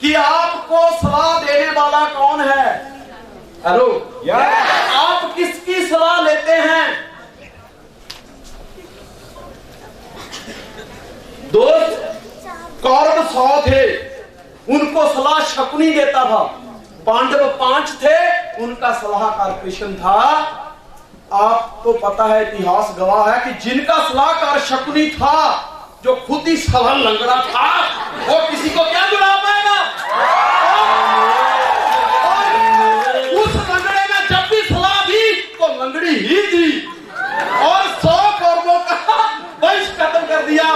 कि आपको सलाह देने वाला कौन है। हेलो, आप किसकी सलाह लेते हैं? दोस्त कौरव 100 थे, उनको सलाह शकुनी देता था। पांडव 5 थे, उनका सलाहकार कृष्ण था। आपको पता है, इतिहास गवाह है कि जिनका सलाहकार शकुनी था, जो खुद ही सलाह लंगड़ा था, वो किसी को क्या बुला पाएगा? उस लंगड़े ने जब भी सलाह दी तो लंगड़ी ही दी और 100 कौरवों का वंश खत्म कर दिया।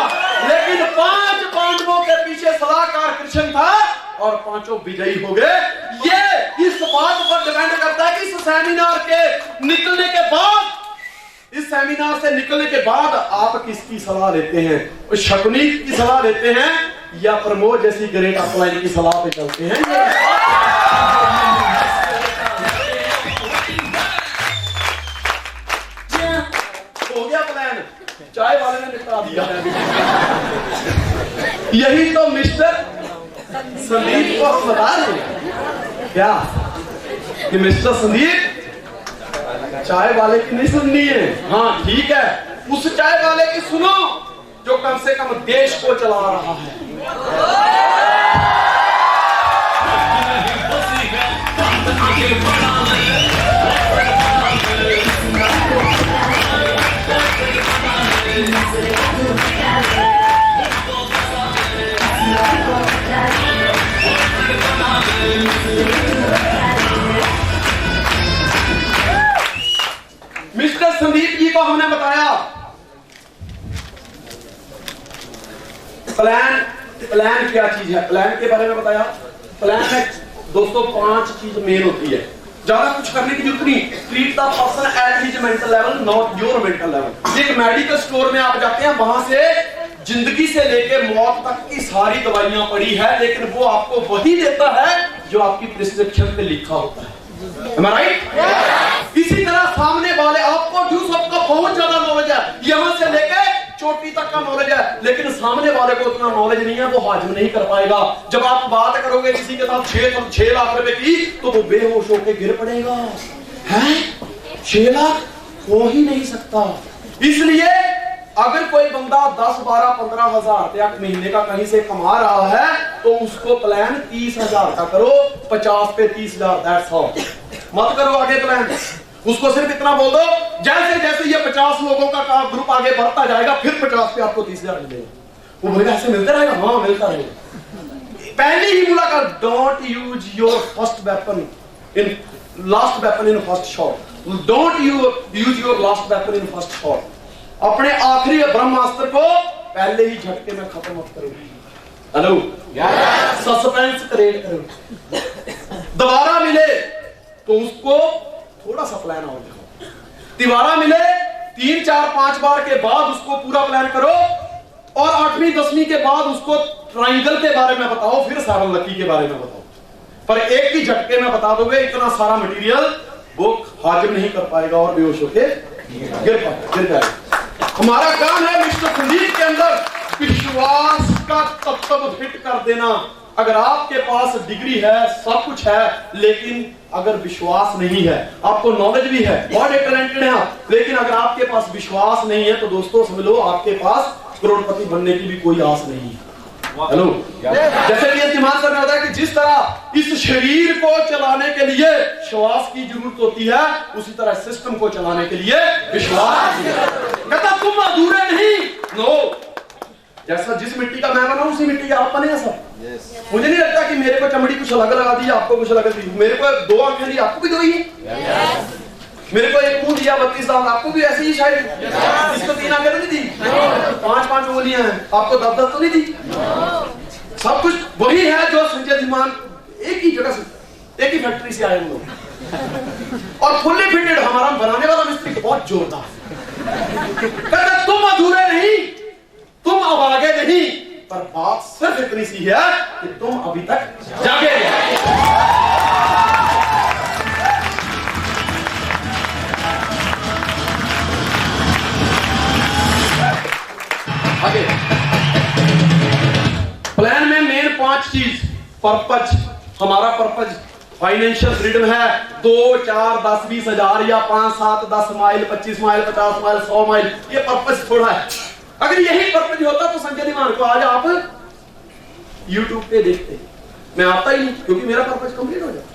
लेकिन 5 पांडवों के पीछे सलाहकार कृष्ण था और 5 विजयी हो गए। ये इस बात पर डिपेंड करता है कि इस सेमिनार के निकलने के बाद, इस सेमिनार से निकलने के बाद आप किसकी सलाह लेते हैं? शकुनी की सलाह लेते हैं या प्रमोद जैसी ग्रेट अपलाइन की सलाह पे चलते हैं? हो गया प्लान, चाय वाले ने निपटा दिया। यही तो मिस्टर संदीप को हम बता रहे क्या कि मिस्टर संदीप चाय वाले की नहीं सुननी है। हाँ ठीक है, उस चाय वाले की सुनो जो कम से कम देश को चला रहा है। मिस्टर संदीप जी को हमने बताया प्लान क्या चीज है, प्लान के बारे में बताया। प्लान में दोस्तों 5 चीज मेन होती है, ज्यादा कुछ करने की जरूरत नहीं। Treat the person at his mental level, not your mental level. एक मेडिकल स्टोर में आप जाते हैं, वहां से जिंदगी से लेके मौत तक की सारी दवाइयां पड़ी है, लेकिन वो आपको वही देता है जो आपकी प्रिस्क्रिप्शन पे लिखा होता है। Am I right? इसी तरह सामने वाले आपको सबका बहुत ज्यादा नॉलेज है, यहां से लेके चोटी तक का नॉलेज है, लेकिन सामने वाले को उतना नॉलेज नहीं है, वो हाजिर नहीं कर पाएगा। जब आप बात करोगे किसी के साथ 6 लाख रुपए की, तो वो बेहोश होकर गिर पड़ेगा। है 6 लाख हो ही नहीं सकता। इसलिए अगर कोई बंदा 10, 12, 15 हजार रुपया महीने का कहीं से कमा रहा है, तो उसको प्लान 30,000 का करो, 50 पे 30,000 दैट्स ऑल। मत करो आगे प्लान, उसको सिर्फ इतना बोल दो जैसे जैसे ये 50 लोगों का ग्रुप आगे बढ़ता जाएगा, फिर 50 पे आपको 30,000 मिलेगा। वो बोलेगा ऐसे मिलता रहेगा? हाँ मिलता रहेगा। पहली ही मुलाकात, don't use your first weapon in last weapon in first shot. Don't use your last weapon in first shot. अपने आखिरी ब्रह्मास्त्र को पहले ही झटके में खत्म मत करो। हेलो, सस्पेंस क्रिएट करो। दोबारा मिले तो उसको थोड़ा सा प्लान और दिखाओ। दोबारा मिले 3, 4, 5 बार के बाद उसको पूरा प्लान करो, और 8वीं 10वीं के बाद उसको ट्राइंगल के बारे में बताओ, फिर 7 लकी के बारे में बताओ। पर एक ही झटके में बता दोगे, इतना सारा मटेरियल वो हाजिर नहीं कर पाएगा और बेहोश होके गिर जाएगा। हमारा काम है मिस्टर संदीप के अंदर विश्वास का तत्व फिट कर देना। अगर आपके पास डिग्री है, सब कुछ है, लेकिन अगर विश्वास नहीं है, आपको नॉलेज भी है, बहुत टैलेंटेड है आप, लेकिन अगर आपके पास विश्वास नहीं है, तो दोस्तों समझ लो आपके पास करोड़पति बनने की भी कोई आस नहीं है। हेलो, जैसे कि इस्तेमाल करना होता है कि जिस तरह इस शरीर को चलाने के लिए श्वास की जरूरत होती है, उसी तरह सिस्टम को चलाने के लिए विश्वास। कहता तुम अधूरे नहीं। नो, जैसा जिस मिट्टी का मैं बना उसी मिट्टी का आप बने सब। मुझे नहीं लगता कि मेरे को चमड़ी कुछ अलग लगा दी, आपको कुछ अलग दी। मेरे को 2 आंखें दी, आपको भी 2 ही है। मेरे को एक मुंह दिया 32 दांत, आपको भी ऐसे ही शायद। इसको 3 आंखें तो नहीं दी, 5-5 उंगलियां हैं, आपको 10-10 तो नहीं दी। सब कुछ वही है जो संजय धीमान एक ही जगह से, एक ही फैक्ट्री से आए हम लोग, और फुल्ली फिटेड। हमारा बनाने वाला मिस्त्री बहुत जोरदार। कहते तुम अधूरे नहीं, तुम अब आगे नहीं, पर बात सिर्फ इतनी सी है कि तुम अभी तक जागे आगे। प्लान में मेन 5 चीज पर्पज, हमारा पर्पज फाइनेंशियल फ्रीडम है। 2, 4, 10, 20 हजार या 5, 7, 10 माइल, 25 माइल, 50 माइल, 100 माइल, ये पर्पज थोड़ा है। अगर यही पर्पज होता तो संजय मान को आज आप YouTube पे देखते, मैं आता ही नहीं क्योंकि मेरा पर्पज कंप्लीट हो जाता।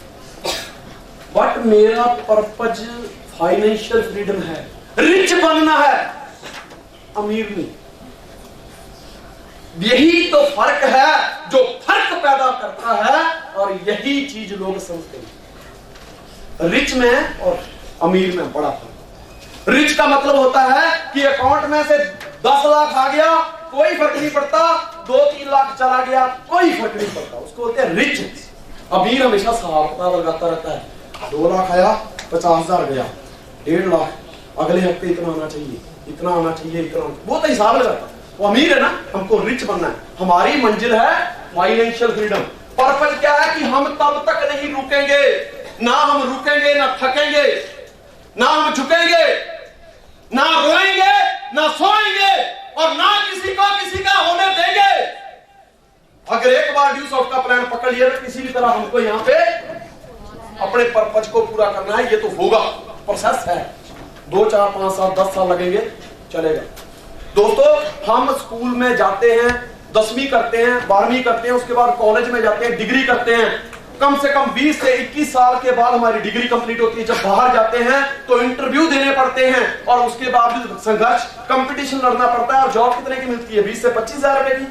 बट मेरा पर्पज फाइनेंशियल फ्रीडम है, रिच बनना है, अमीर नहीं। यही तो फर्क है जो फर्क पैदा करता है, और यही चीज लोग समझते हैं। रिच में और अमीर में बड़ा फर्क। रिच का मतलब होता है कि अकाउंट में से 10 लाख आ गया, कोई फर्क नहीं पड़ता, 2-3 लाख चला गया, कोई फर्क नहीं पड़ता, उसको बोलते हैं रिच। अमीर हमेशा हिसाब लगाता रहता है, 2 लाख आया, 50,000 गया, 1.5 लाख, अगले हफ्ते इतना आना चाहिए, इतना आना चाहिए, इतना, वो तो हिसाब लगाता है। वो अमीर है ना, हमको रिच बनना है। हमारी मंजिल है फाइनेंशियल फ्रीडम। पर्पज क्या है कि हम तब तक नहीं रुकेंगे, ना हम रुकेंगे, ना थकेंगे, ना हम झुकेंगे, ना रोएंगे, ना सोएंगे, और ना किसी का होने देंगे। अगर एक बार ड्यू सॉफ्ट का प्लान पकड़ लिया तो किसी भी तरह हमको यहाँ पे अपने पर्पज को पूरा करना है। ये तो होगा, प्रोसेस है, 2, 4, 5 साल, 10 साल लगेंगे, चलेगा। दोस्तों, हम स्कूल में जाते हैं, 10वीं करते हैं, 12वीं करते हैं, उसके बाद कॉलेज में जाते हैं, डिग्री करते हैं। कम से कम 20 से 21 साल के बाद हमारी डिग्री कंप्लीट होती है। जब बाहर जाते हैं तो इंटरव्यू देने पड़ते हैं, और उसके बाद भी संघर्ष, कंपटीशन लड़ना पड़ता है। और जॉब कितने की मिलती है? 20 से 25 हजार रुपए की।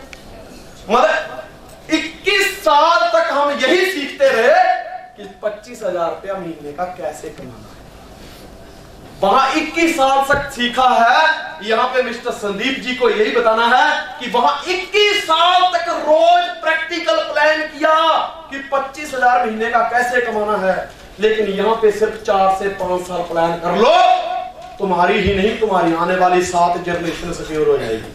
मतलब 21 साल तक हम यही सीखते रहे कि 25,000 रुपया महीने का कैसे कमाना है। वहां 21 साल तक सीखा है। यहां पे मिस्टर संदीप जी को यही बताना है कि वहां 21 साल तक रोज प्रैक्टिकल प्लान किया कि 25,000 महीने का कैसे कमाना है। लेकिन यहां पे सिर्फ 4 से 5 साल प्लान कर लो, तुम्हारी ही नहीं, तुम्हारी आने वाली 7 जनरेशन सिक्योर हो जाएगी।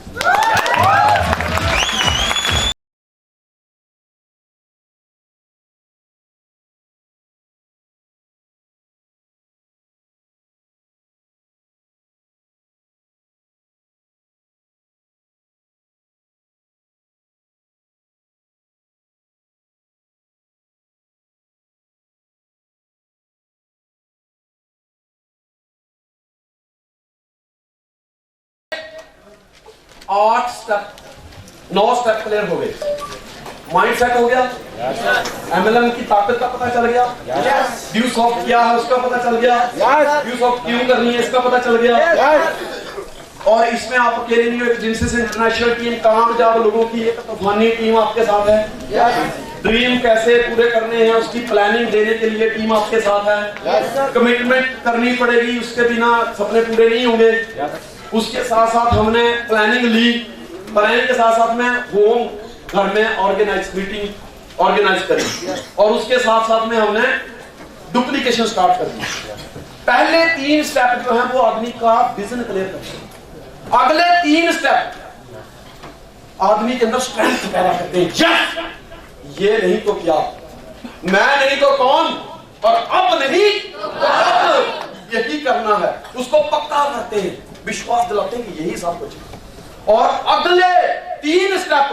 आठ स्टेप, 9 स्टेप क्लियर हो गए। माइंड सेट हो गया, एमएलएम की ताकत का पता चल गया, ड्यू सॉफ्ट क्या है उसका पता चल गया, ड्यू सॉफ्ट क्यों करनी है इसका पता चल गया। और इसमें आप अकेले नहीं हो, एक जिनसिस इंटरनेशनल टीम, कामयाब लोगों की एक तूफानी टीम आपके साथ है। ड्रीम कैसे पूरे करने हैं उसकी प्लानिंग देने के लिए टीम आपके साथ है। कमिटमेंट करनी पड़ेगी, उसके बिना सपने पूरे नहीं होंगे। उसके साथ साथ हमने प्लानिंग ली, प्लानिंग के साथ साथ में होम घर में ऑर्गेनाइज मीटिंग ऑर्गेनाइज करी, और उसके साथ साथ में हमने डुप्लीकेशन स्टार्ट कर दी। पहले 3 स्टेप जो है वो आदमी का विजन क्लियर करते हैं। अगले 3 स्टेप आदमी के अंदर स्ट्रेंथ पैदा करते हैं। यस, ये नहीं तो क्या, मैं नहीं तो कौन, और अब नहीं तो अब यही करना है, उसको पक्का करते हैं, विश्वास दिलाते हैं कि यही सब कुछ है। और अगले 3 स्टेप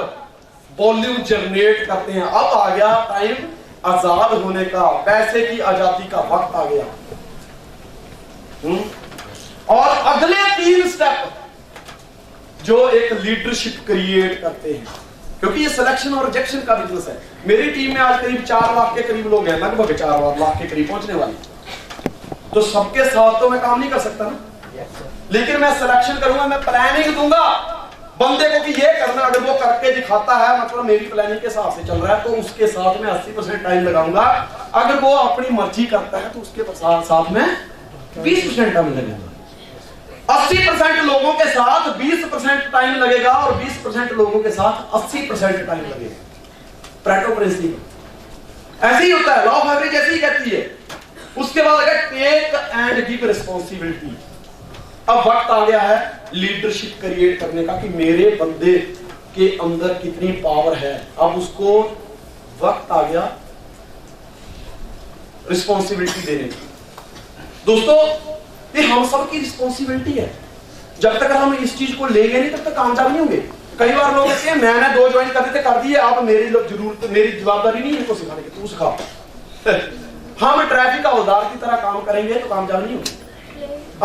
वॉल्यूम जनरेट करते हैं। अब आ गया टाइम आजाद होने का, पैसे की आजादी का वक्त आ गया। और अगले 3 स्टेप जो एक लीडरशिप क्रिएट करते हैं, क्योंकि ये सिलेक्शन और रिजेक्शन का बिजनेस है। मेरी टीम में आज करीब 4 लाख के करीब लोग हैं, लगभग 4 लाख के करीब पहुंचने वाले। तो सबके साथ तो मैं काम नहीं कर सकता ना, लेकिन मैं सिलेक्शन करूंगा, मैं प्लानिंग दूंगा बंदे को कि ये करना। अगर वो करके दिखाता है, मतलब मेरी प्लानिंग के हिसाब से चल रहा है, तो उसके साथ में 80% टाइम लगाऊंगा। अगर वो अपनी मर्जी करता है तो उसके साथ में 20% टाइम लगेगा। 80% लोगों के साथ 20% टाइम लगेगा, और 20% लोगों के साथ 80% टाइम लगेगा। प्रेटो प्रिंसिपल ऐसे ही होता है, लॉ ऑफ एवरेज ऐसे ही कहती है। उसके बाद अगर टेक एंड गिव रिस्पॉन्सिबिलिटी। अब वक्त आ गया है लीडरशिप क्रिएट करने का कि मेरे बंदे के अंदर कितनी पावर है। अब उसको वक्त आ गया रिस्पॉन्सिबिलिटी देने की। दोस्तों, ये हम सब की रिस्पॉन्सिबिलिटी है। जब तक हम इस चीज को लेंगे नहीं तब तक कामयाब नहीं होंगे। कई बार लोग कहते हैं मैंने 2 ज्वाइन कर देते कर दिए, आप मेरी जरूरत मेरी जवाबदारी नहीं इनको सिखाने की, तू सिखा। हम ट्रैफिक हवलदार की तरह काम करेंगे तो कामयाब नहीं होंगे।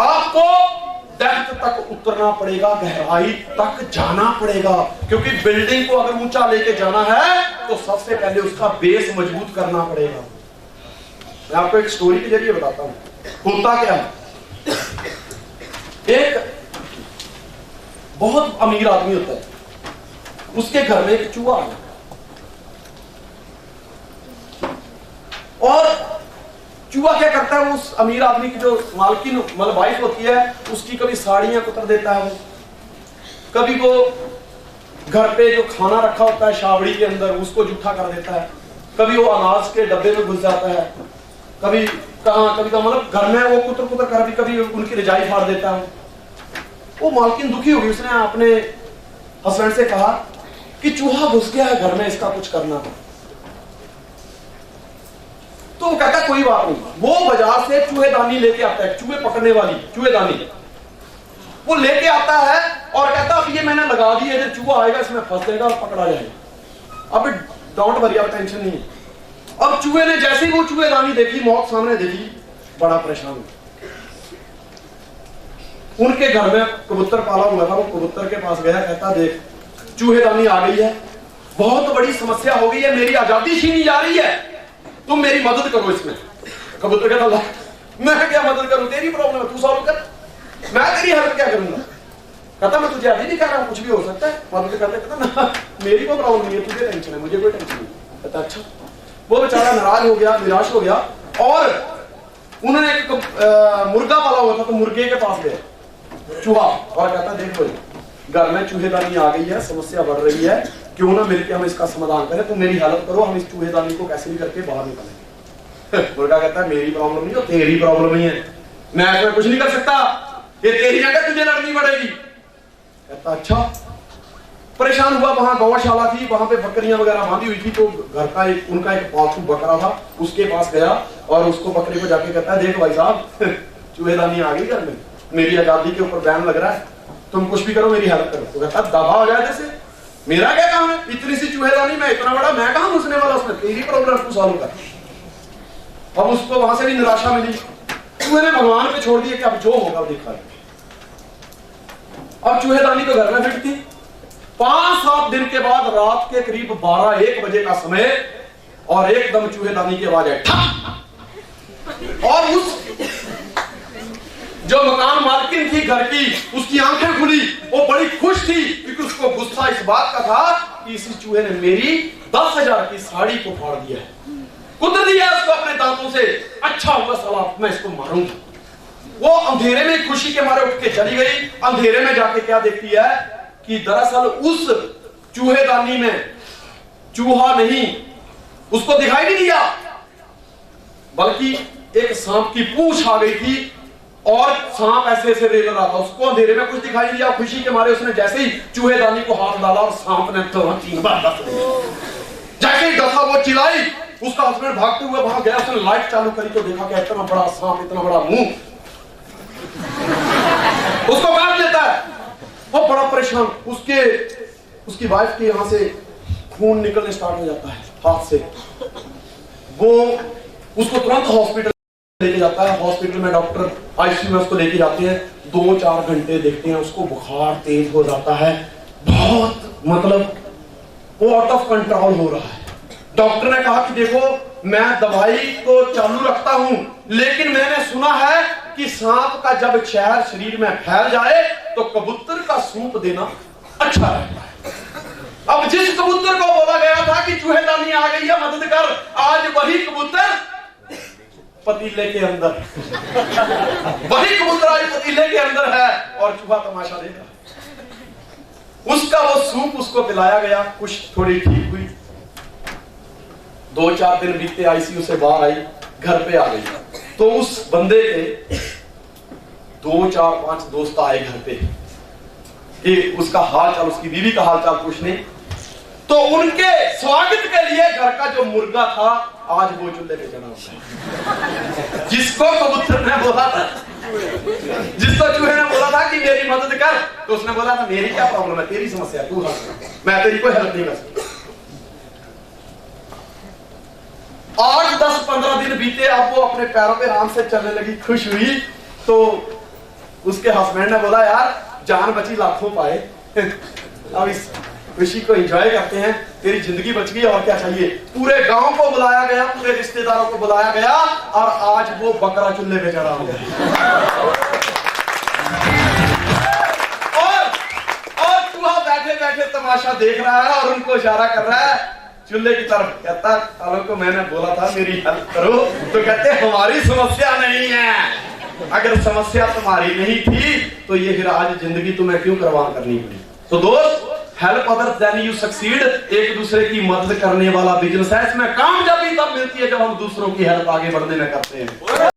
आपको डेप्थ तक उतरना पड़ेगा, गहराई तक जाना पड़ेगा, क्योंकि बिल्डिंग को अगर ऊंचा लेके जाना है तो सबसे पहले उसका बेस मजबूत करना पड़ेगा। मैं आपको एक स्टोरी के जरिए बताता हूं होता क्या है। एक बहुत अमीर आदमी होता है, उसके घर में एक चूहा आ गया और चूहा क्या करता है, उस अमीर आदमी की जो मालकिन मतलब वाइफ होती है उसकी कभी साड़ियां कुतर देता है, वो कभी वो घर पे जो खाना रखा होता है शावड़ी के अंदर उसको जूठा कर देता है, कभी वो अनाज के डब्बे में घुस जाता है, कभी कहां कभी मतलब घर में वो कुतर कुतर कर कभी उनकी रजाई फाड़ देता है। वो मालकिन दुखी हो गई, उसने अपने हस्बैंड से कहा कि चूहा घुस गया है घर में, इसका कुछ करना। तो वो कहता कोई बात नहीं, वो बाजार से चूहेदानी लेके आता है, चूहे पकड़ने वाली चूहेदानी वो लेके आता है और कहता अब ये मैंने लगा दी है, जब चूहा आएगा इसमें फंस जाएगा और पकड़ा जाएगा। अब डोंट वरी, अब टेंशन नहीं है। अब चूहे ने जैसे ही वो चूहेदानी देखी, मौत सामने देखी, बड़ा परेशान हुआ। उनके घर में कबूतर पाला हुआ था, वो कबूतर के पास गया, कहता देख चूहेदानी आ गई है, बहुत बड़ी समस्या हो गई है, मेरी आजादी छीनी जा रही है, तुम मेरी मदद करो इसमें। कबूतर कहता मैं क्या मदद करूं, तेरी प्रॉब्लम है, तू सॉल्व कर, मैं तेरी हेल्प क्या करूंगा। कहता मैं तुझे अभी नहीं कह रहा हूं, कुछ भी हो सकता है, मदद करते। कहता ना मेरी कोई प्रॉब्लम नहीं है, तुझे टेंशन है, मुझे कोई टेंशन नहीं। कहता अच्छा। वो बेचारा नाराज हो गया, निराश हो गया और उन्होंने एक मुर्गा पाला हुआ था, तो मुर्गे के पास गए चूहा और कहता देखो घर में चूहेदानी आ गई है, समस्या बढ़ रही है, क्यों ना मिलकर हम इसका समाधान करें, तुम मेरी हेल्प करो, हम इस चूहेदानी को कैसे भी करके बाहर निकालेंगे। मुर्गा कहता है मेरी प्रॉब्लम नहीं, तो तेरी प्रॉब्लम नहीं है, मैं इसमें कुछ नहीं कर सकता, ये तेरी जगह तुझे लड़नी पड़ेगी। कहता अच्छा। परेशान हुआ, वहां गौशाला थी, वहां पे बकरियां वगैरह बांधी हुई थी, तो घर का उनका एक पालतू बकरा था, उसके पास गया और उसको बकरे को जाके कहता है देख भाई साहब चूहेदानी आ गई घर में, मेरी आजादी के ऊपर बैन लग रहा है, तुम कुछ भी करो, मेरी हेल्प करो। तो कहता दफा हो जाए जैसे, मेरा क्या काम है, इतनी सी चूहेदानी में इतना बड़ा मैं कहां घुसने वाला, उसमें तेरी प्रॉब्लम तू सॉल्व कर। अब उसको वहां से भी निराशा मिली, चूहे ने भगवान पे छोड़ दिया कि अब जो होगा वो दिखा। अब चूहेदानी तो घर में फिट थी। 5-7 दिन के बाद रात के करीब 12-1 बजे का समय और एकदम चूहेदानी की आवाज आई और उस जो मकान मालकिन थी घर की, उसकी आंखें खुली, वो बड़ी खुश थी क्योंकि उसको गुस्सा इस बात का था कि इसी चूहे ने मेरी 10,000 की साड़ी को फाड़ दिया है, कुतर दिया उसको अपने दांतों से, अच्छा हुआ साला मैं इसको मारूंगा। वो अंधेरे में खुशी के मारे उठ के चली गई। अंधेरे में जाके क्या देखती है कि दरअसल उस चूहेदानी में चूहा नहीं, उसको दिखाई नहीं दिया, बल्कि एक सांप की पूंछ आ गई थी और सांप ऐसे ऐसे रेल रहा था, उसको अंधेरे में कुछ दिखाई नहीं दिया। खुशी के मारे उसने जैसे ही चूहेदानी को हाथ डाला और सांप ने तो 3 बार डस दिया। जैसे ही डसा वो चिल्लाई, उसका हस्बैंड भागते हुए वहां गया, उसने लाइट चालू करी तो देखा कि इतना बड़ा सांप, इतना बड़ा मुंह उसको काट लेता है। वो बड़ा परेशान, उसकी वाइफ के यहां से खून निकलने स्टार्ट हो जाता है हाथ से। वो उसको तुरंत हॉस्पिटल लेके जाता है। हॉस्पिटल में डॉक्टर आईसीयू में उसको लेके जाते हैं, 2-4 घंटे देखते हैं, उसको बुखार तेज हो जाता है, बहुत मतलब वो आउट ऑफ कंट्रोल हो रहा है। डॉक्टर ने कहा कि देखो मैं दवाई तो चालू रखता हूं, लेकिन मैंने सुना है कि सांप का जब शहर शरीर में फैल जाए तो कबूतर का सूप देना अच्छा रहता है। अब जिस कबूतर को बोला गया था कि चूहेदानी आ गई है मदद कर, आज वही कबूतर पतीले के अंदर वही कबूतर आज पतीले के अंदर है और चूहा तमाशा देख रहा। उसका वो सूप उसको पिलाया गया, कुछ थोड़ी ठीक हुई, 2-4 दिन बीते, आईसीयू से बाहर आई, घर पे आ गई। तो उस बंदे के 2-4-5 दोस्त आए घर पे कि उसका हाल चाल, उसकी बीवी का हाल चाल पूछने। तो उनके स्वागत के लिए घर का जो मुर्गा था आज वो चूल्हे पे चढ़ा हुआ है। जिसको कबूतर ने बोला था, जिसको चूहे ने बोला था कि मेरी मदद कर, तो उसने बोला था मेरी क्या प्रॉब्लम है, तेरी समस्या तू हल कर, मैं तेरी कोई हेल्प नहीं कर सकता। 8-10-15 दिन बीते, अब वो अपने पैरों पे आराम से चलने लगी, खुश हुई। तो उसके हस्बैंड ने बोला यार जान बची लाखों पाए, अब इस खुशी को एंजॉय करते हैं, तेरी जिंदगी बच गई और क्या चाहिए। पूरे गांव को बुलाया गया, पूरे रिश्तेदारों को बुलाया गया और आज वो बकरा चूल्हे पे चढ़ा हुआ और चूहा बैठे बैठे तमाशा देख रहा है और उनको इशारा कर रहा है चूल्हे की तरफ। कहता कालों को मैंने बोला था मेरी हेल्प करो, तो कहते हमारी समस्या नहीं है, अगर समस्या तुम्हारी नहीं थी तो ये फिर आज जिंदगी तुम्हें क्यों कुर्बान करनी पड़ी। तो दोस्त, help others then you succeed, एक दूसरे की मदद करने वाला बिजनेस है। इसमें कामयाबी तब मिलती है जब हम दूसरों की हेल्प आगे बढ़ने में करते हैं।